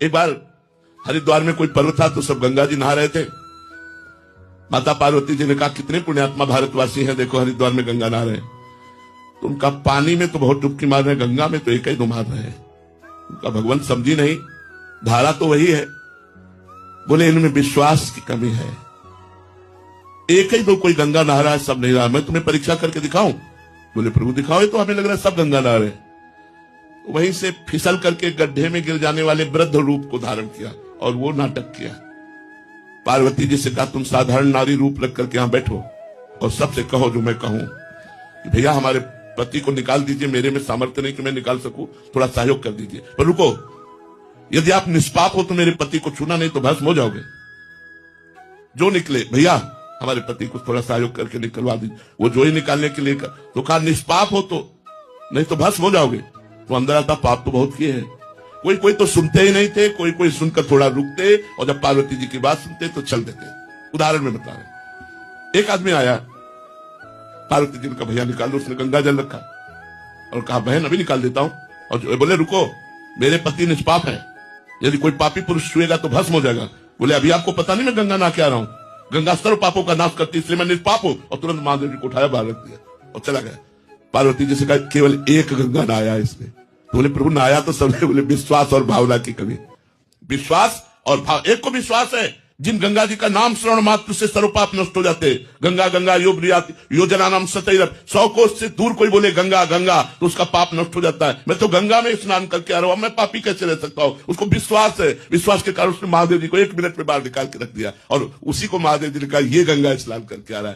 एक बार हरिद्वार में कोई पर्व था तो सब गंगा जी नहा रहे थे। माता पार्वती जी ने कहा कितने पुण्यात्मा भारतवासी हैं, देखो हरिद्वार में गंगा नहा रहे हैं। तो उनका पानी में तो बहुत डुबकी मार रहे हैं, गंगा में तो एक ही दो मार रहे हैं। उनका भगवान समझी नहीं, धारा तो वही है। बोले इनमें विश्वास की कमी है, एक ही दो कोई गंगा नहा रहा है, सब नहीं रहा। मैं तुम्हें परीक्षा करके दिखाऊं? बोले प्रभु दिखाओ, तो हमें लग रहा है सब गंगा नहा रहे हैं। वहीं से फिसल करके गड्ढे में गिर जाने वाले वृद्ध रूप को धारण किया और वो नाटक किया। पार्वती जी से कहा तुम साधारण नारी रूप रख करके यहां बैठो और सबसे कहो जो मैं कहूं कि भैया हमारे पति को निकाल दीजिए, मेरे में सामर्थ्य नहीं कि मैं निकाल सकूं, थोड़ा सहयोग कर दीजिए। पर रुको, यदि आप निष्पाप हो तो मेरे पति को छूना नहीं तो भस्म हो जाओगे। जो निकले भैया हमारे पति को थोड़ा सहयोग करके निकलवा दीजिए। वो जो ही निकालने के लिए तो कहा निष्पाप हो तो, नहीं तो भस्म हो जाओगे। तो अंदर आता पाप तो बहुत किए हैं। कोई कोई तो सुनते ही नहीं थे, कोई कोई सुनकर थोड़ा रुकते और जब पार्वती जी की बात सुनते तो चल देते। उदाहरण में बता रहे, एक आदमी आया, पार्वती जी ने कहा भैया निकाल दो। उसने गंगा जल रखा और कहा बहन अभी निकाल देता हूं। और बोले रुको, मेरे पति निष्पाप है, यदि कोई पापी पुरुष छुएगा तो भस्म हो जाएगा। बोले अभी आपको पता नहीं मैं गंगा नहा के आ रहा हूं, गंगा सर्व पापों का नाश करती इसलिए मैं निष्पाप हूं। और तुरंत महादेव जी को उठाया बाहर रख दिया और चला गया। पार्वती जी से कहा केवल एक गंगा नहाया इसने। तो बोले प्रभु नहाया तो सबने। बोले विश्वास और भावना की कमी। विश्वास और भाव, एक को विश्वास है जिन गंगा जी का नाम श्रवण मात्र से सर्व पाप नष्ट हो जाते। गंगा गंगा योजना नाम सतैरथ, 100 कोस से दूर कोई बोले गंगा गंगा तो उसका पाप नष्ट हो जाता है। मैं तो गंगा में स्नान करके आ रहा हूं, मैं पापी कैसे रह सकता हूं? उसको विश्वास है, विश्वास के कारण उसने महादेव जी को 1 मिनट में बाहर निकाल के रख दिया और उसी को महादेव जी ने कहा ये गंगा स्नान करके आ रहा है।